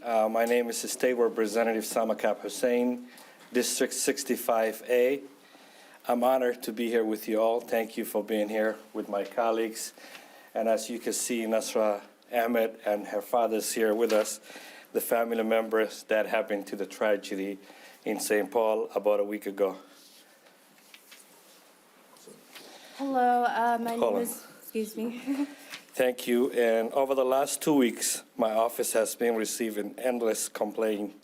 My name is State Representative Samakab Hussein, District 65A. I'm honored to be here with you all. Thank you for being here with my colleagues. And as you can see, Nasra, Ahmed, and her father is here with us, the family members that happened to the tragedy in St. Paul about a week ago. Hello, my name is, excuse me. Thank you. And over the last 2 weeks, my office has been receiving endless complaints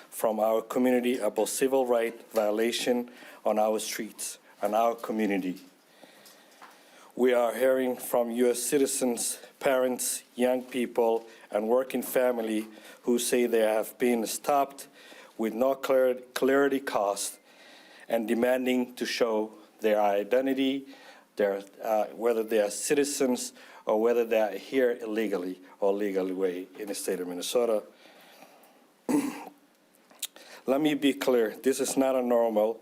from our community about civil rights violation on our streets and our community. We are hearing from U.S. citizens, parents, young people, and working family who say they have been stopped with no clarity cost and demanding to show their identity, whether they are citizens or whether they are here illegally or legally way in the state of Minnesota. Let me be clear, this is not a normal,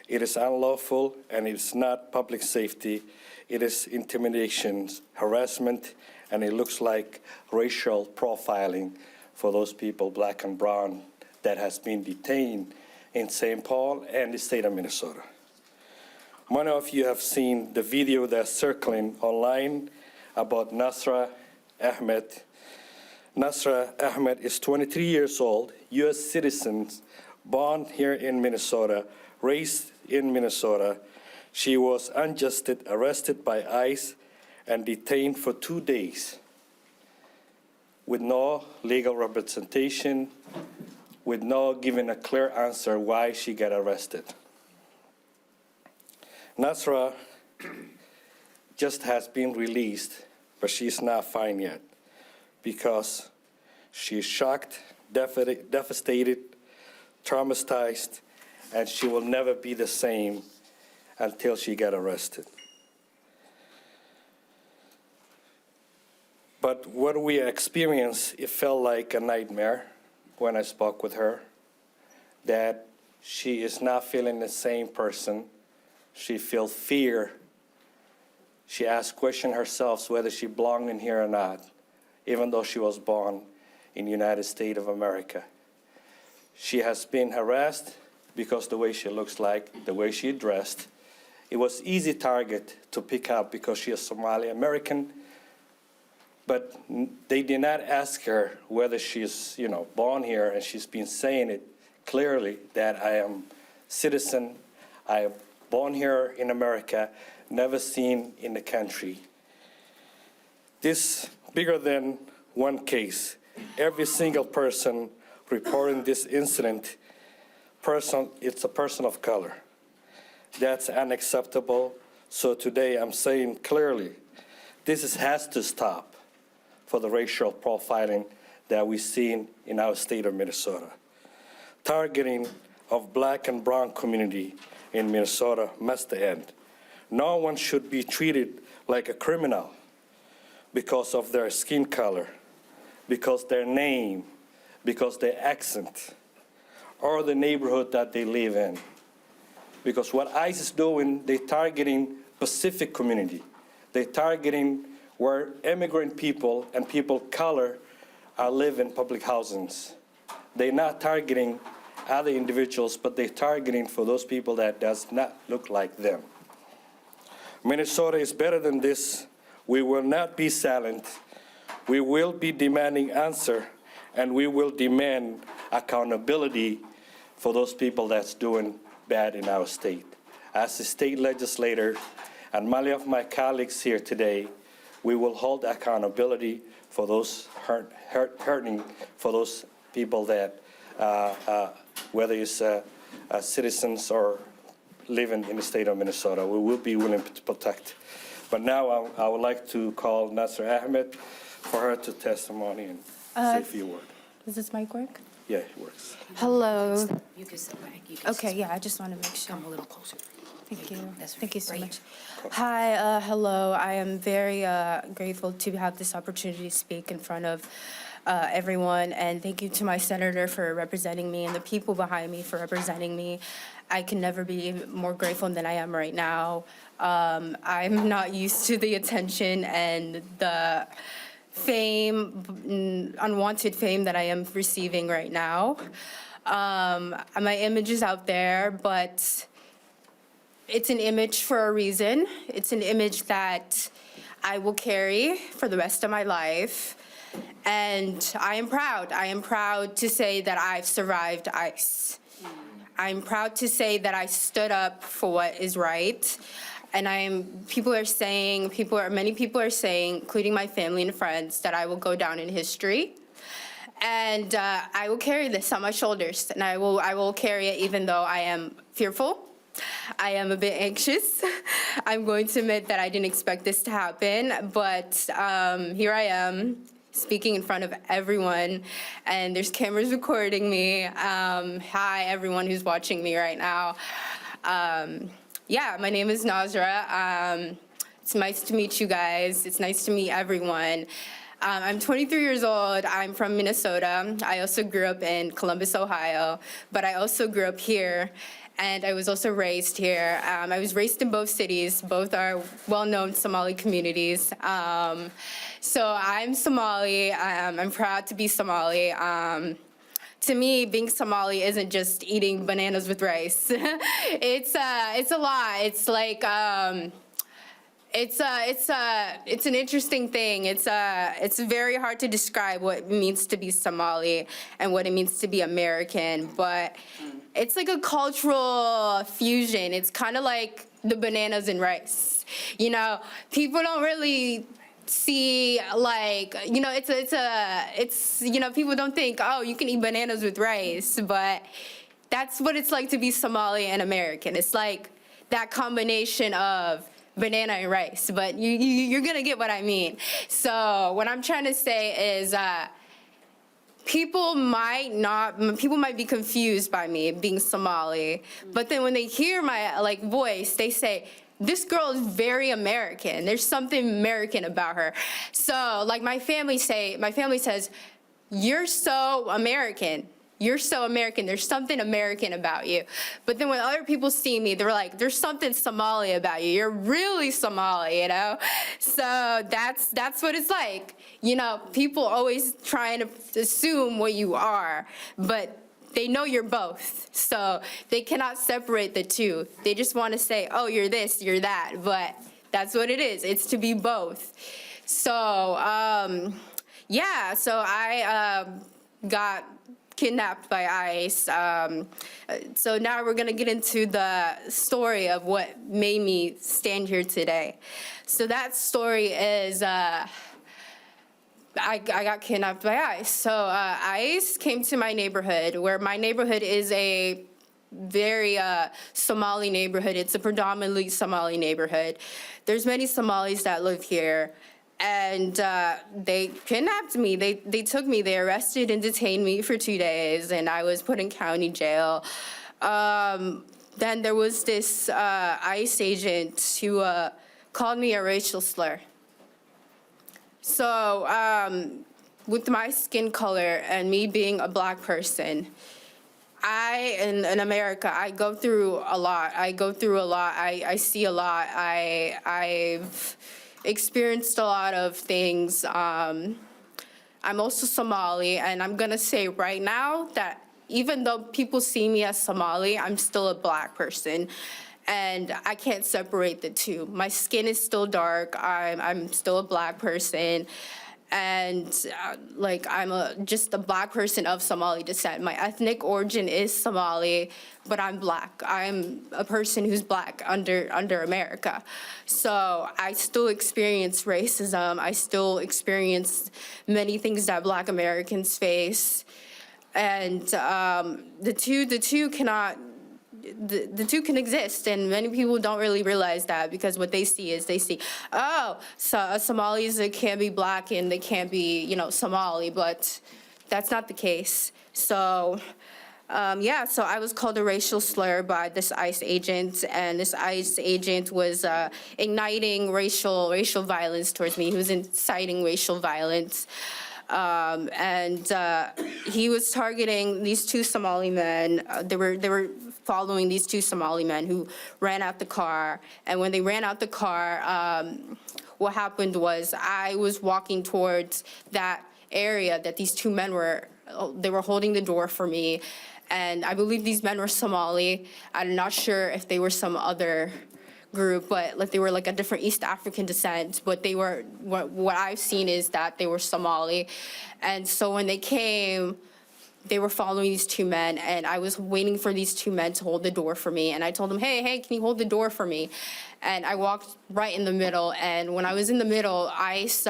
it is unlawful, and it's not public safety. It is intimidation, harassment, and it looks like racial profiling for those people, black and brown, that has been detained in St. Paul and the state of Minnesota. Many of you have seen the video that's circling online about Nasra Ahmed. Nasra Ahmed is 23 years old, U.S. citizen, born here in Minnesota, raised in Minnesota. She was unjustly arrested by ICE and detained for 2 days with no legal representation, with no giving a clear answer why she got arrested. Nasra just has been released, but she's not fine yet because she's shocked, devastated, traumatized, and she will never be the same until she got arrested. But what we experienced, it felt like a nightmare when I spoke with her, that she is not feeling the same person. She feels fear. She asks questions herself whether she belongs in here or not, even though she was born in the United States of America. She has been harassed because the way she looks like, the way she dressed. It was easy target to pick up because she is Somali American, but they did not ask her whether she's, born here, and she's been saying it clearly that I am citizen, I am born here in America, never seen in the country. This bigger than one case. Every single person reporting this incident, it's a person of color. That's unacceptable. So today I'm saying clearly, this has to stop for the racial profiling that we've seen in our state of Minnesota. Targeting of black and brown community in Minnesota must end. No one should be treated like a criminal because of their skin color, because their name, because their accent, or the neighborhood that they live in. Because what ICE is doing, they're targeting Pacific community. They're targeting where immigrant people and people of color live in public housings. They're not targeting other individuals, but they're targeting for those people that does not look like them. Minnesota is better than this. We will not be silent. We will be demanding answer, and we will demand accountability for those people that's doing bad in our state. As a state legislator, and many of my colleagues here today, we will hold accountability for those hurting, for those people that, whether it's citizens or living in the state of Minnesota, we will be willing to protect. But now I would like to call Nasra Ahmed for her to testimony and say a few words. Does this mic work? Yeah, it works. Hello. You can sit back. Okay, yeah, I just want to make sure. Come a little closer. Thank you. That's Thank you so right much. Hi, hello. I am very grateful to have this opportunity to speak in front of everyone, and thank you to my senator for representing me and the people behind me for representing me. I can never be more grateful than I am right now. I'm not used to the attention and the fame, unwanted fame that I am receiving right now. My image is out there, but it's an image for a reason. It's an image that I will carry for the rest of my life. And I am proud. I am proud to say that I've survived ICE. I'm proud to say that I stood up for what is right. And many people are saying, including my family and friends, that I will go down in history. And I will carry this on my shoulders, and I will carry it even though I am fearful. I am a bit anxious. I'm going to admit that I didn't expect this to happen, but here I am, speaking in front of everyone, and there's cameras recording me. Hi, everyone who's watching me right now. Yeah, my name is Nasra. It's nice to meet you guys. It's nice to meet everyone. I'm 23 years old. I'm from Minnesota. I also grew up in Columbus, Ohio, but I also grew up here, and I was also raised here. I was raised in both cities. Both are well-known Somali communities. So I'm Somali. I'm proud to be Somali. To me, being Somali isn't just eating bananas with rice. It's a lot. It's like it's an interesting thing. It's very hard to describe what it means to be Somali and what it means to be American, but it's like a cultural fusion. It's kind of like the bananas and rice. You know, people don't really see, like, you know, it's you know, people don't think, oh, you can eat bananas with rice, but that's what it's like to be Somali and American. It's like that combination of banana and rice, but you're gonna get what I mean. So what I'm trying to say is people might be confused by me being Somali, but then when they hear my voice, they say, this girl is very American. There's something American about her. So like my family says, you're so American. You're so American. There's something American about you. But then when other people see me, they're like, there's something Somali about you. You're really Somali, you know? So that's what it's like. You know, people always trying to assume what you are, but they know you're both. So they cannot separate the two. They just want to say, oh, you're this, you're that. But that's what it is. It's to be both. So, yeah, so I got kidnapped by ICE. So now we're gonna get into the story of what made me stand here today. So that story is, I got kidnapped by ICE. So ICE came to my neighborhood, where my neighborhood is a very Somali neighborhood. It's a predominantly Somali neighborhood. There's many Somalis that live here. And they kidnapped me. They took me. They arrested and detained me for 2 days, and I was put in county jail. Then there was this ICE agent who called me a racial slur. So with my skin color and me being a black person, in America, I go through a lot. I see a lot. I've experienced a lot of things. I'm also Somali, and I'm gonna say right now that even though people see me as Somali, I'm still a black person, and I can't separate the two. My skin is still dark. I'm still a black person, and I'm just a black person of Somali descent. My ethnic origin is Somali, but I'm black. I'm a person who's black under America. So I still experience racism. I still experience many things that black Americans face. And the two can exist, and many people don't really realize that, because what they see is oh, so Somalis can't be black and they can't be, you know, Somali, but that's not the case. So yeah, so I was called a racial slur by this ICE agent, and this ICE agent was igniting racial violence towards me. He was inciting racial violence. And he was targeting these two Somali men. They were following these two Somali men who ran out the car. And when they ran out the car, what happened was I was walking towards that area that these two men were, they were holding the door for me. And I believe these men were Somali. I'm not sure if they were some other group, but like they were like a different East African descent, but they were, what I've seen is that they were Somali. And so when they came, they were following these two men, and I was waiting for these two men to hold the door for me. And I told them, hey, can you hold the door for me? And I walked right in the middle. And when I was in the middle, ICE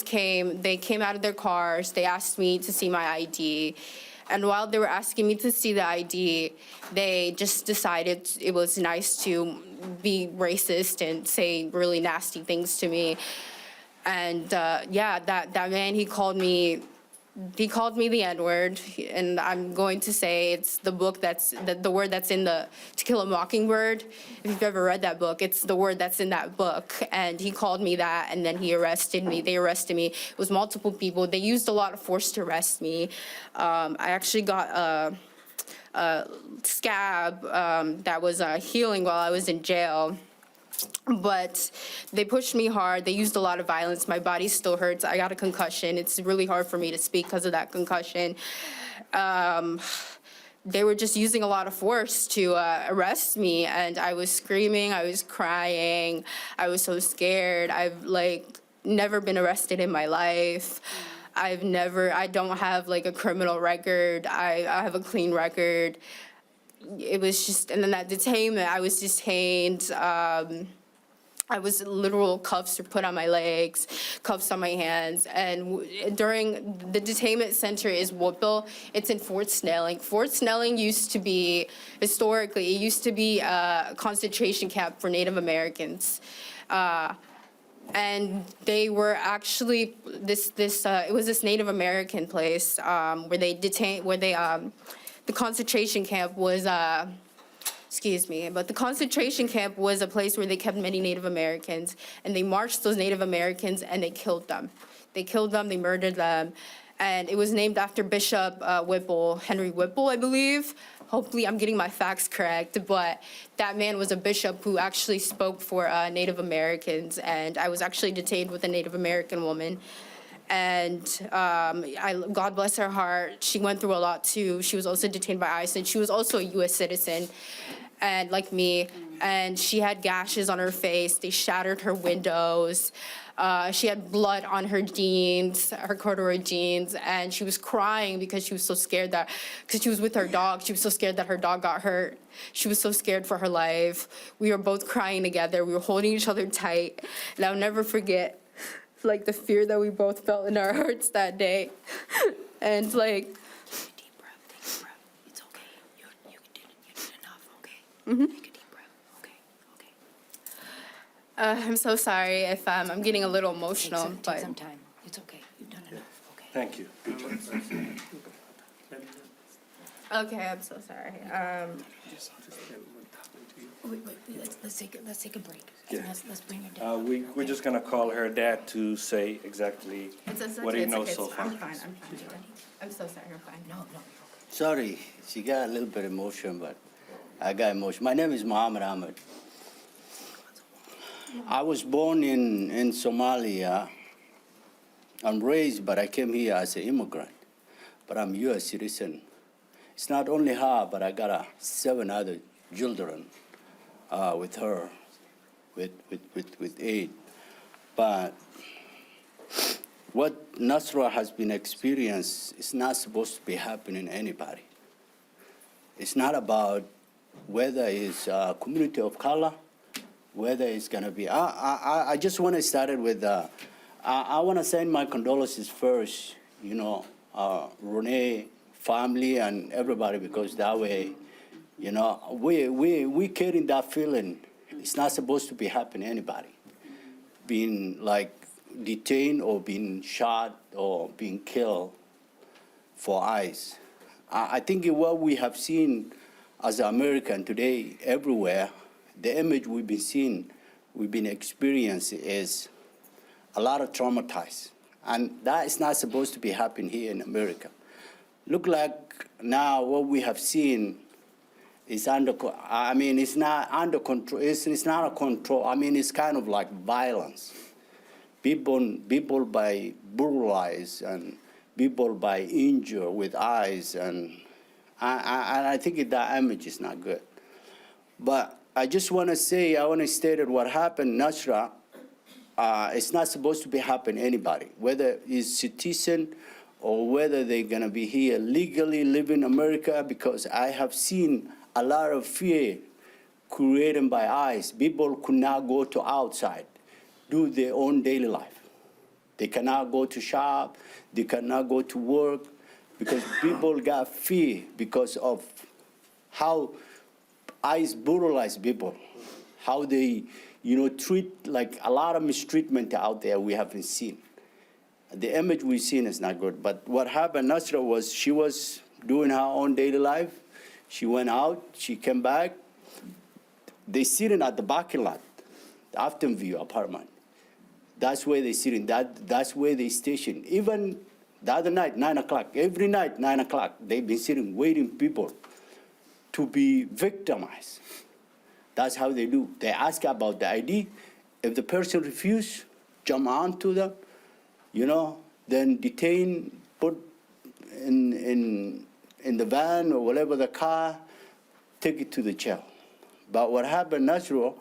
came, they came out of their cars. They asked me to see my ID. And while they were asking me to see the ID, they just decided it was nice to be racist and say really nasty things to me. And yeah, that man, he called me the N-word, and I'm going to say it's the book the word that's in the To Kill a Mockingbird. If you've ever read that book, it's the word that's in that book. And he called me that, and then he arrested me. They arrested me. It was multiple people. They used a lot of force to arrest me. I actually got a scab that was healing while I was in jail. But they pushed me hard. They used a lot of violence. My body still hurts. I got a concussion. It's really hard for me to speak because of that concussion. They were just using a lot of force to arrest me, and I was screaming. I was crying. I was so scared. I've never been arrested in my life. I don't have like a criminal record. I have a clean record. It was just, and then that detainment, I was detained. I was literal cuffs were put on my legs, cuffs on my hands. And during the detainment center is Woodville. It's in Fort Snelling. Fort Snelling used to be, historically, it used to be a concentration camp for Native Americans. And they were actually, it was this Native American place where they detained, the concentration camp was, but the concentration camp was a place where they kept many Native Americans, and they marched those Native Americans and they killed them. They killed them, they murdered them, and it was named after Bishop Whipple, Henry Whipple, I believe. Hopefully I'm getting my facts correct, but that man was a bishop who actually spoke for Native Americans, and I was actually detained with a Native American woman. And God bless her heart, she went through a lot too. She was also detained by ICE, and she was also a US citizen, and like me, and she had gashes on her face. They shattered her windows. She had blood on her jeans, her corduroy jeans, and she was crying because she was so scared because she was with her dog, she was so scared that her dog got hurt. She was so scared for her life. We were both crying together. We were holding each other tight, and I'll never forget the fear that we both felt in our hearts that day. And Deep breath. It's okay. You did enough, okay? Take a deep breath. Okay. I'm so sorry if I'm getting a little emotional, Take some time. It's okay. You've done enough, okay? Thank you. Okay, I'm so sorry. Wait, let's take a break. Yeah. Let's bring her down. We're just gonna call her dad to say exactly what he knows so far. I'm fine. I'm so sorry, I'm fine. No. Sorry, she got a little bit emotion, but I got emotion. My name is Mohamed Ahmed. I was born in Somalia. I'm raised, but I came here as an immigrant. But I'm U.S. citizen. It's not only her, but I got 7 other children with her, with 8. But what Nasra has been experienced is not supposed to be happening to anybody. It's not about whether it's a community of color, whether it's going to be. I just want to start it with, I want to send my condolences first, Renee, family, and everybody, because that way, we carrying that feeling. It's not supposed to be happening to anybody. Being detained or being shot or being killed for ICE. I think what we have seen as American today everywhere, the image we've been seeing, we've been experiencing is a lot of traumatized. And that is not supposed to be happening here in America. Look like now what we have seen It's I mean, it's not under control. It's not a control. I mean, it's kind of like violence. People by brutalized and people by injured with eyes, and I think that image is not good. But I just want to say, I want to state that what happened, Nasra, it's not supposed to be happen to anybody, whether it's citizen or whether they're going to be here legally live in America, because I have seen a lot of fear created by ICE. People could not go to outside, do their own daily life. They cannot go to shop, they cannot go to work, because people got fear because of how ICE brutalize people, how they, treat, like a lot of mistreatment out there we haven't seen. The image we've seen is not good. But what happened, Nasra, was she was doing her own daily life. She went out, she came back. They sitting at the parking lot, the Afton View apartment. That's where they sitting, that's where they station. Even the other night, 9 o'clock, every night, 9 o'clock, they've been sitting, waiting people to be victimized. That's how they do. They ask about the ID. If the person refuses, jump onto them, then detain, put in the van or whatever the car, take it to the jail. But what happened, Nasra,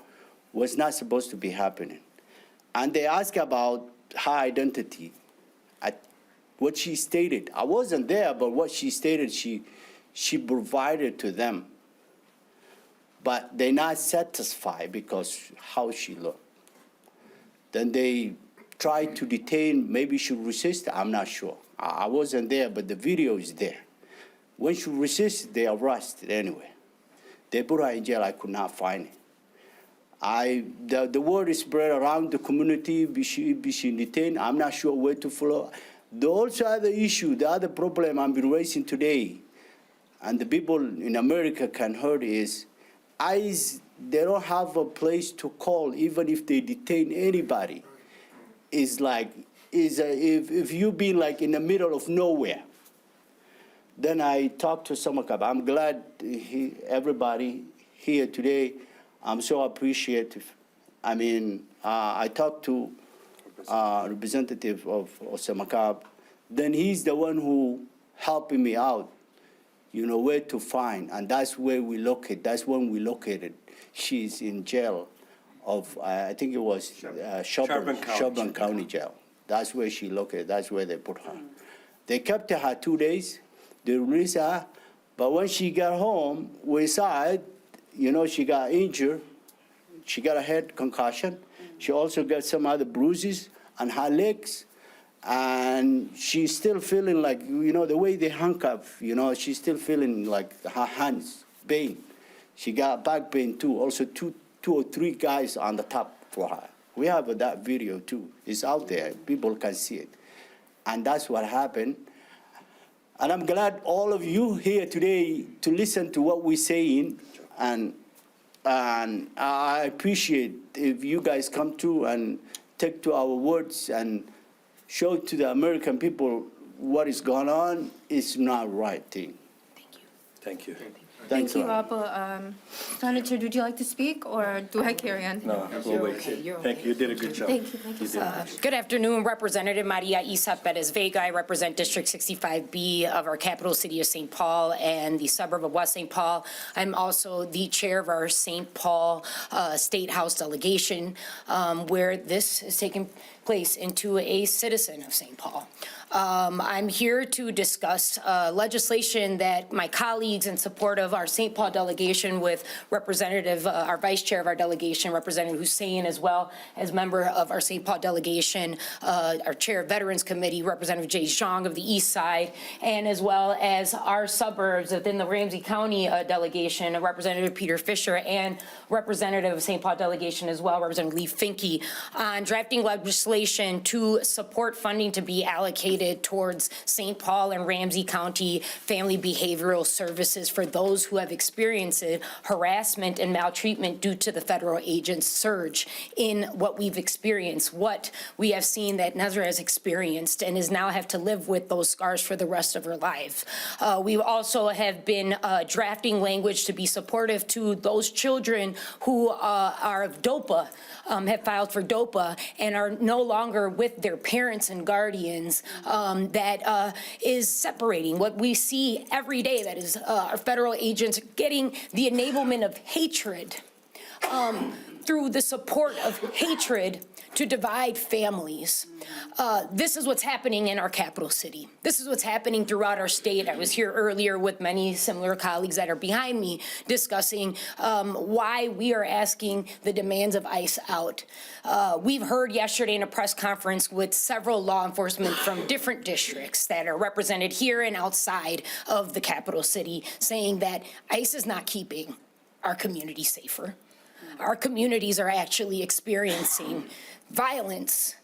was not supposed to be happening. And they ask about her identity. What she stated, I wasn't there, but what she stated, she provided to them. But they're not satisfied because how she looked. Then they tried to detain, maybe she resisted, I'm not sure. I wasn't there, but the video is there. When she resisted, they arrested anyway. They put her in jail, I could not find it. The word is spread around the community, be she detained, I'm not sure where to follow. The also other issue, the other problem I've been raising today, and the people in America can hear is, ICE, they don't have a place to call, even if they detain anybody. It's like, if you be like in the middle of nowhere. Then I talked to Samakab. I'm glad everybody here today. I'm so appreciative. I mean, I talked to representative of Samakab. Then he's the one who helping me out, where to find. And that's where we locate. That's when we located. She's in jail of, I think it was Shelburne County Jail. That's where she located. That's where they put her. They kept her 2 days. They released her. But when she got home, we saw it. She got injured. She got a head concussion. She also got some other bruises on her legs. And she's still feeling like, the way they handcuff, she's still feeling like her hands pain. She got back pain too. Also two or three guys on the top for her. We have that video too. It's out there. People can see it. And that's what happened. And I'm glad all of you here today to listen to what we're saying. And I appreciate if you guys come to and take to our words and show to the American people what is going on. It's not right thing. Thank you. Thank you, Abba. Senator, would you like to speak, or do I carry on? No, we'll wait. Thank you. You did a good job. Thank you so much. Good afternoon, Representative Maria Isa Perez-Vega. I represent District 65B of our capital city of St. Paul and the suburb of West St. Paul. I'm also the chair of our St. Paul State House delegation, where this is taking place into a citizen of St. Paul. I'm here to discuss legislation that my colleagues in support of our St. Paul delegation with Representative, our Vice Chair of our delegation, Representative Hussein, as well as member of our St. Paul delegation, our Chair of Veterans Committee, Representative Jay Zhang of the East Side, and as well as our suburbs within the Ramsey County delegation, Representative Peter Fisher, and Representative of St. Paul delegation as well, Representative Lee Finke, on drafting legislation to support funding to be allocated targeted towards St. Paul and Ramsey County Family Behavioral Services for those who have experienced harassment and maltreatment due to the federal agents' surge in what we've experienced, what we have seen that Nasra has experienced and is now have to live with those scars for the rest of her life. We also have been drafting language to be supportive to those children who are of DOPA, have filed for DOPA and are no longer with their parents and guardians, that is separating. What we see every day, that is our federal agents getting the enablement of hatred through the support of hatred to divide families. This is what's happening in our capital city. This is what's happening throughout our state. I was here earlier with many similar colleagues that are behind me discussing why we are asking the demands of ICE out. We've heard yesterday in a press conference with several law enforcement from different districts that are represented here and outside of the capital city saying that ICE is not keeping our community safer. Our communities are actually experiencing violence,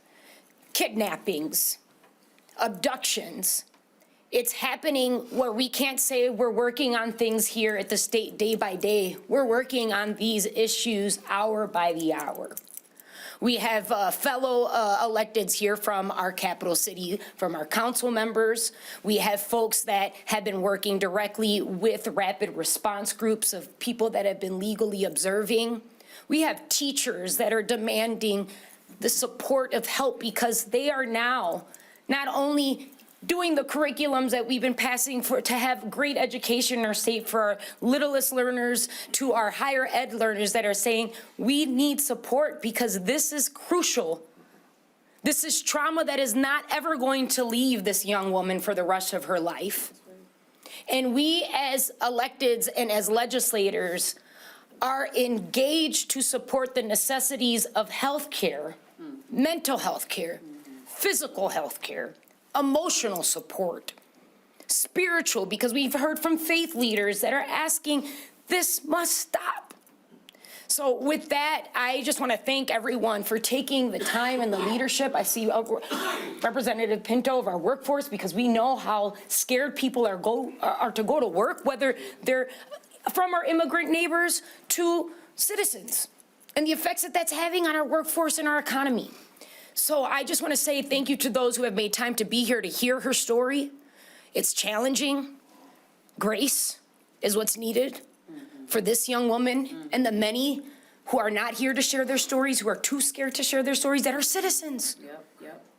kidnappings, abductions. It's happening where we can't say we're working on things here at the state day by day. We're working on these issues hour by the hour. We have fellow electeds here from our capital city, from our council members. We have folks that have been working directly with rapid response groups of people that have been legally observing. We have teachers that are demanding the support of help because they are now not only doing the curriculums that we've been passing to have great education in our state for our littlest learners to our higher ed learners that are saying we need support because this is crucial. This is trauma that is not ever going to leave this young woman for the rest of her life. And we as electeds and as legislators are engaged to support the necessities of health care, mental health care, physical health care, emotional support, spiritual, because we've heard from faith leaders that are asking, this must stop. So with that, I just want to thank everyone for taking the time and the leadership. I see Representative Pinto of our workforce, because we know how scared people are to go to work, whether they're from our immigrant neighbors to citizens, and the effects that that's having on our workforce and our economy. So I just want to say thank you to those who have made time to be here to hear her story. It's challenging. Grace is what's needed for this young woman and the many who are not here to share their stories, who are too scared to share their stories, that are citizens,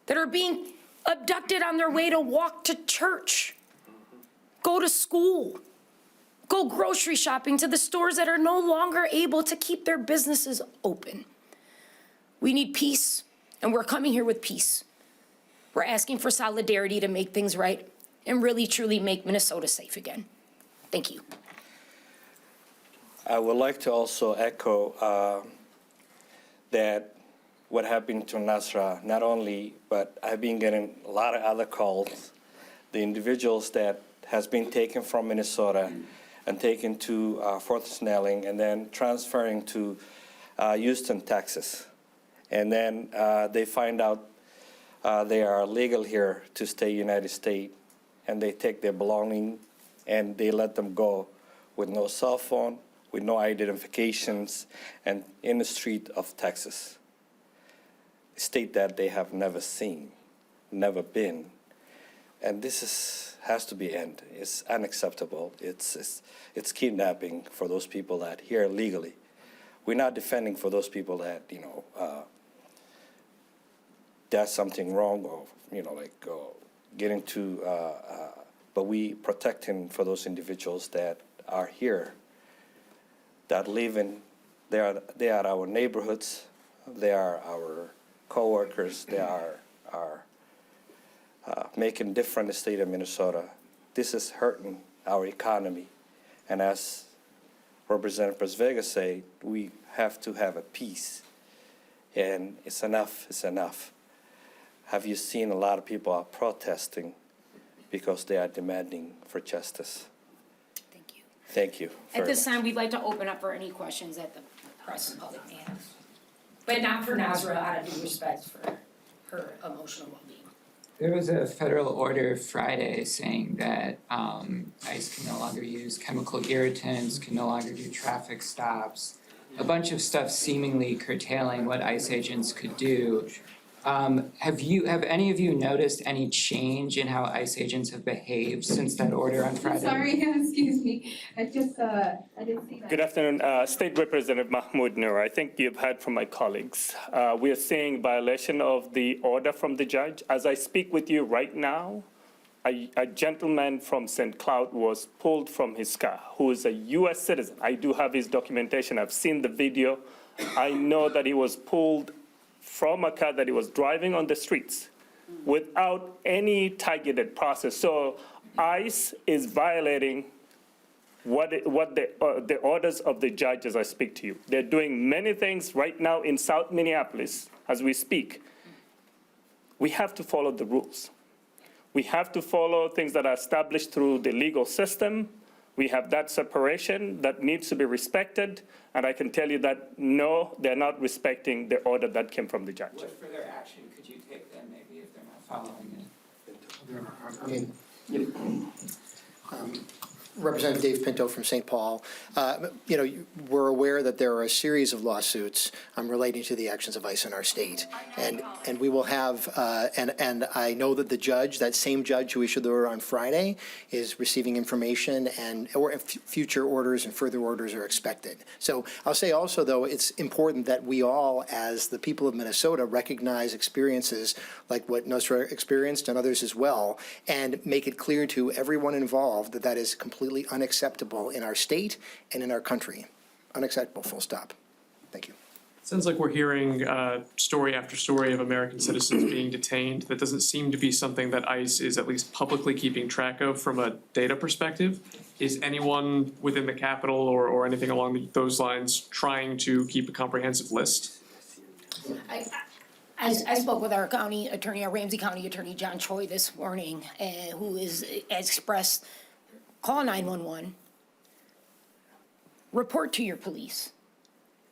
that are being abducted on their way to walk to church, go to school, go grocery shopping to the stores that are no longer able to keep their businesses open. We need peace, and we're coming here with peace. We're asking for solidarity to make things right and really, truly make Minnesota safe again. Thank you. I would like to also echo that what happened to Nasra, not only, but I've been getting a lot of other calls, the individuals that has been taken from Minnesota and taken to Fort Snelling and then transferring to Houston, Texas. And then they find out they are legal here to stay United States, and they take their belonging and they let them go with no cell phone, with no identifications, and in the street of Texas, a state that they have never seen, never been. And this has to be end. It's unacceptable. It's kidnapping for those people that here legally. We're not defending for those people that, does something wrong or, getting to, but we protecting for those individuals that are here, that live in, they are our neighborhoods, they are our coworkers, they are making difference in the state of Minnesota. This is hurting our economy. And as Representative Vega said, we have to have a peace. And it's enough, it's enough. Have you seen a lot of people are protesting because they are demanding for justice? Thank you. Thank you. At this time, we'd like to open up for any questions that the press and public may have. But not for Nasra, out of due respect for her emotional well-being. There was a federal order Friday saying that ICE can no longer use chemical irritants, can no longer do traffic stops, a bunch of stuff seemingly curtailing what ICE agents could do. Have any of you noticed any change in how ICE agents have behaved since that order on Friday? Sorry, excuse me. I didn't see that. Good afternoon, State Representative Mahmoud Noor. I think you've heard from my colleagues. We are seeing violation of the order from the judge. As I speak with you right now, a gentleman from St. Cloud was pulled from his car, who is a U.S. citizen. I do have his documentation. I've seen the video. I know that he was pulled from a car that he was driving on the streets without any targeted process. So ICE is violating the orders of the judge as I speak to you. They're doing many things right now in South Minneapolis as we speak. We have to follow the rules. We have to follow things that are established through the legal system. We have that separation that needs to be respected. And I can tell you that, no, they're not respecting the order that came from the judge. What further action could you take then, maybe, if they're not following it? Representative Dave Pinto from St. Paul. We're aware that there are a series of lawsuits relating to the actions of ICE in our state. And we will have, and I know that the judge, that same judge who issued the order on Friday, is receiving information or future orders and further orders are expected. So I'll say also, though, it's important that we all, as the people of Minnesota, recognize experiences like what Nasra experienced and others as well, and make it clear to everyone involved that that is completely unacceptable in our state and in our country. Unacceptable, full stop. Thank you. Sounds like we're hearing story after story of American citizens being detained. That doesn't seem to be something that ICE is at least publicly keeping track of from a data perspective. Is anyone within the Capitol or anything along those lines trying to keep a comprehensive list? I spoke with our county attorney, our Ramsey County Attorney, John Choi, this morning, who has expressed, call 911, report to your police,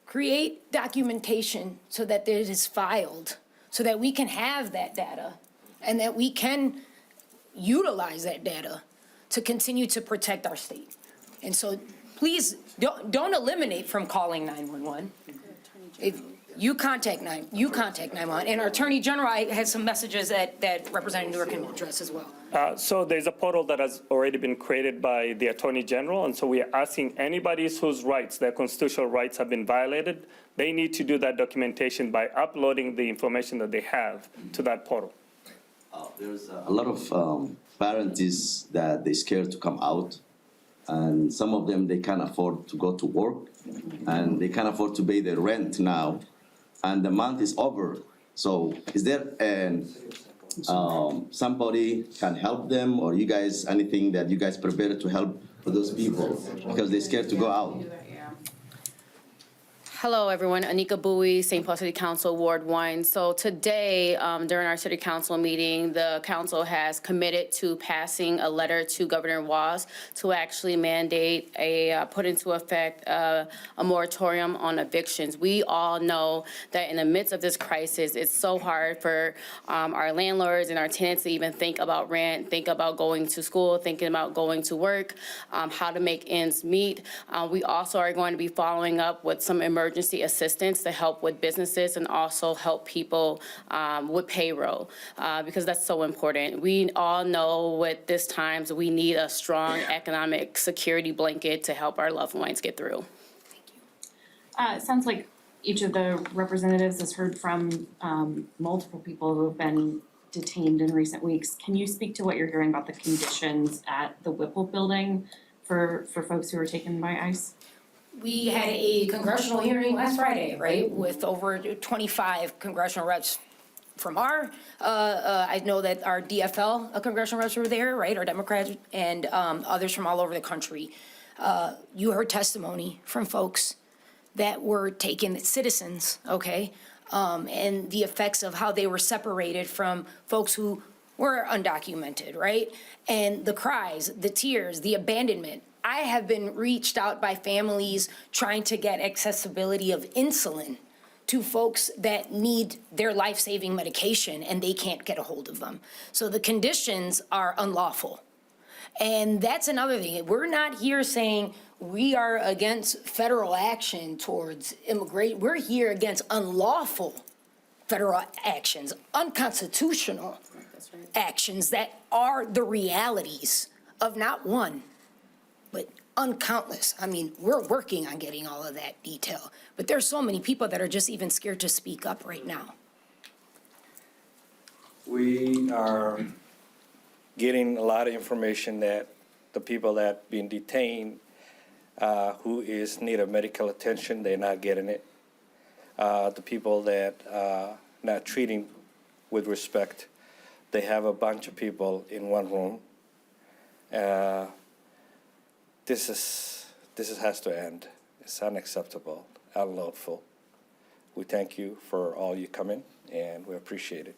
create documentation so that it is filed, so that we can have that data and that we can utilize that data to continue to protect our state. And so please don't eliminate from calling 911. If you contact 911, and our Attorney General, I had some messages that Representative Noor can address as well. So there's a portal that has already been created by the Attorney General, and so we are asking anybody whose rights, their constitutional rights have been violated, they need to do that documentation by uploading the information that they have to that portal. There's a lot of parents that they're scared to come out, and some of them, they can't afford to go to work, and they can't afford to pay their rent now, and the month is over. So is there somebody can help them, or you guys, anything that you guys prepared to help for those people because they're scared to go out? Hello, everyone. Anika Bowie, St. Paul City Council, Ward 1. So today, during our city council meeting, the council has committed to passing a letter to Governor Walz to actually mandate put into effect a moratorium on evictions. We all know that in the midst of this crisis, it's so hard for our landlords and our tenants to even think about rent, think about going to school, thinking about going to work, how to make ends meet. We also are going to be following up with some emergency assistance to help with businesses and also help people with payroll because that's so important. We all know at this times we need a strong economic security blanket to help our loved ones get through. It sounds like each of the representatives has heard from multiple people who have been detained in recent weeks. Can you speak to what you're hearing about the conditions at the Whipple building for folks who are taken by ICE? We had a congressional hearing last Friday, right, with over 25 congressional reps from I know that our DFL congressional reps were there, right, our Democrats, and others from all over the country. You heard testimony from folks that were taken, citizens, okay, and the effects of how they were separated from folks who were undocumented, right, and the cries, the tears, the abandonment. I have been reached out by families trying to get accessibility of insulin to folks that need their life-saving medication and they can't get a hold of them. So the conditions are unlawful. And that's another thing. We're not here saying we are against federal action towards immigration. We're here against unlawful federal actions, unconstitutional actions that are the realities of not one, but uncountless. I mean, we're working on getting all of that detail, but there's so many people that are just even scared to speak up right now. We are getting a lot of information that the people that been detained, who is need of medical attention, they're not getting it. The people that not treating with respect, they have a bunch of people in one room. This has to end. It's unacceptable, unlawful. We thank you for all you coming, and we appreciate it.